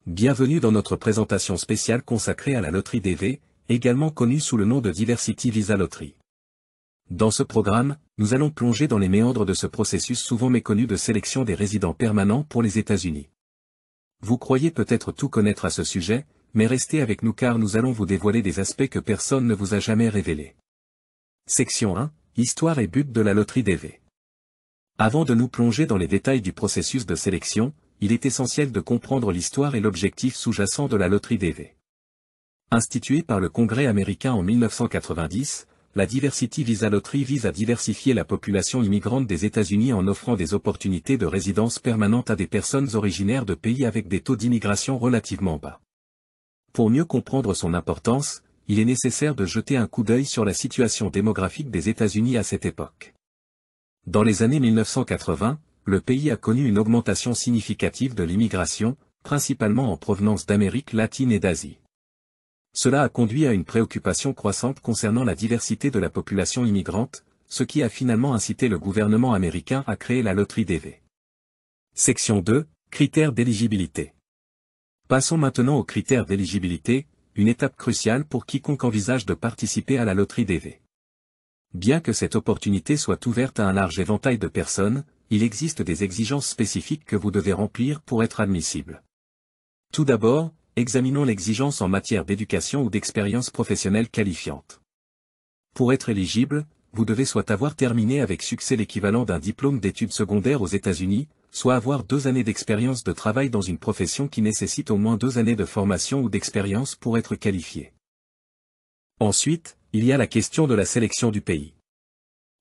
Bienvenue dans notre présentation spéciale consacrée à la loterie DV, également connue sous le nom de Diversity Visa Lottery. Dans ce programme, nous allons plonger dans les méandres de ce processus souvent méconnu de sélection des résidents permanents pour les États-Unis. Vous croyez peut-être tout connaître à ce sujet, mais restez avec nous car nous allons vous dévoiler des aspects que personne ne vous a jamais révélés. Section 1, Histoire et but de la loterie DV. Avant de nous plonger dans les détails du processus de sélection, il est essentiel de comprendre l'histoire et l'objectif sous-jacent de la loterie DV. Instituée par le Congrès américain en 1990, la Diversity Visa Lottery vise à diversifier la population immigrante des États-Unis en offrant des opportunités de résidence permanente à des personnes originaires de pays avec des taux d'immigration relativement bas. Pour mieux comprendre son importance, il est nécessaire de jeter un coup d'œil sur la situation démographique des États-Unis à cette époque. Dans les années 1980, le pays a connu une augmentation significative de l'immigration, principalement en provenance d'Amérique latine et d'Asie. Cela a conduit à une préoccupation croissante concernant la diversité de la population immigrante, ce qui a finalement incité le gouvernement américain à créer la loterie DV. Section 2, Critères d'éligibilité. Passons maintenant aux critères d'éligibilité, une étape cruciale pour quiconque envisage de participer à la loterie DV. Bien que cette opportunité soit ouverte à un large éventail de personnes, il existe des exigences spécifiques que vous devez remplir pour être admissible. Tout d'abord, examinons l'exigence en matière d'éducation ou d'expérience professionnelle qualifiante. Pour être éligible, vous devez soit avoir terminé avec succès l'équivalent d'un diplôme d'études secondaires aux États-Unis, soit avoir 2 années d'expérience de travail dans une profession qui nécessite au moins 2 années de formation ou d'expérience pour être qualifié. Ensuite, il y a la question de la sélection du pays.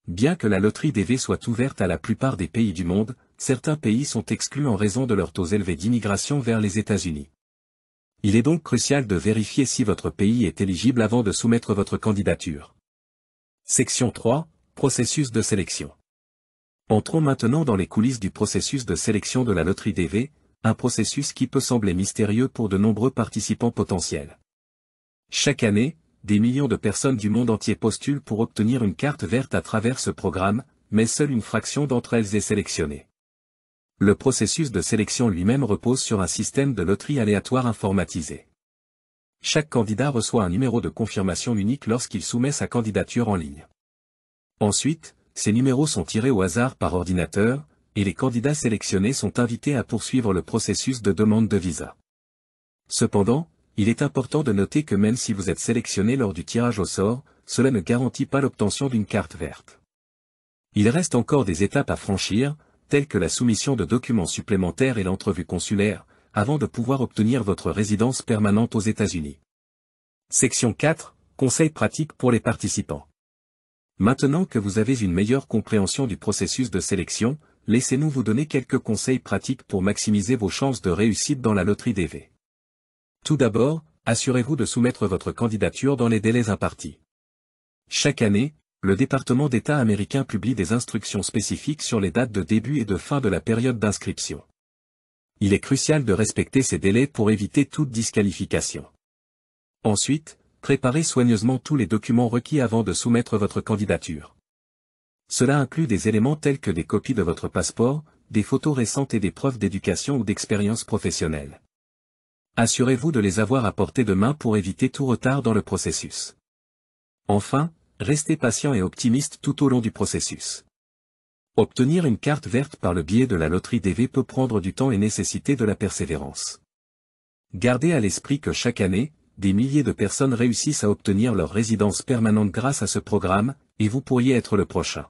Bien que la loterie DV soit ouverte à la plupart des pays du monde, certains pays sont exclus en raison de leurs taux élevés d'immigration vers les États-Unis. Il est donc crucial de vérifier si votre pays est éligible avant de soumettre votre candidature. Section 3, Processus de sélection. Entrons maintenant dans les coulisses du processus de sélection de la loterie DV, un processus qui peut sembler mystérieux pour de nombreux participants potentiels. Chaque année, des millions de personnes du monde entier postulent pour obtenir une carte verte à travers ce programme, mais seule une fraction d'entre elles est sélectionnée. Le processus de sélection lui-même repose sur un système de loterie aléatoire informatisé. Chaque candidat reçoit un numéro de confirmation unique lorsqu'il soumet sa candidature en ligne. Ensuite, ces numéros sont tirés au hasard par ordinateur, et les candidats sélectionnés sont invités à poursuivre le processus de demande de visa. Cependant, il est important de noter que même si vous êtes sélectionné lors du tirage au sort, cela ne garantit pas l'obtention d'une carte verte. Il reste encore des étapes à franchir, telles que la soumission de documents supplémentaires et l'entrevue consulaire, avant de pouvoir obtenir votre résidence permanente aux États-Unis. Section 4, Conseils pratiques pour les participants. Maintenant que vous avez une meilleure compréhension du processus de sélection, laissez-nous vous donner quelques conseils pratiques pour maximiser vos chances de réussite dans la loterie DV. Tout d'abord, assurez-vous de soumettre votre candidature dans les délais impartis. Chaque année, le département d'État américain publie des instructions spécifiques sur les dates de début et de fin de la période d'inscription. Il est crucial de respecter ces délais pour éviter toute disqualification. Ensuite, préparez soigneusement tous les documents requis avant de soumettre votre candidature. Cela inclut des éléments tels que des copies de votre passeport, des photos récentes et des preuves d'éducation ou d'expérience professionnelle. Assurez-vous de les avoir à portée de main pour éviter tout retard dans le processus. Enfin, restez patient et optimiste tout au long du processus. Obtenir une carte verte par le biais de la loterie DV peut prendre du temps et nécessiter de la persévérance. Gardez à l'esprit que chaque année, des milliers de personnes réussissent à obtenir leur résidence permanente grâce à ce programme, et vous pourriez être le prochain.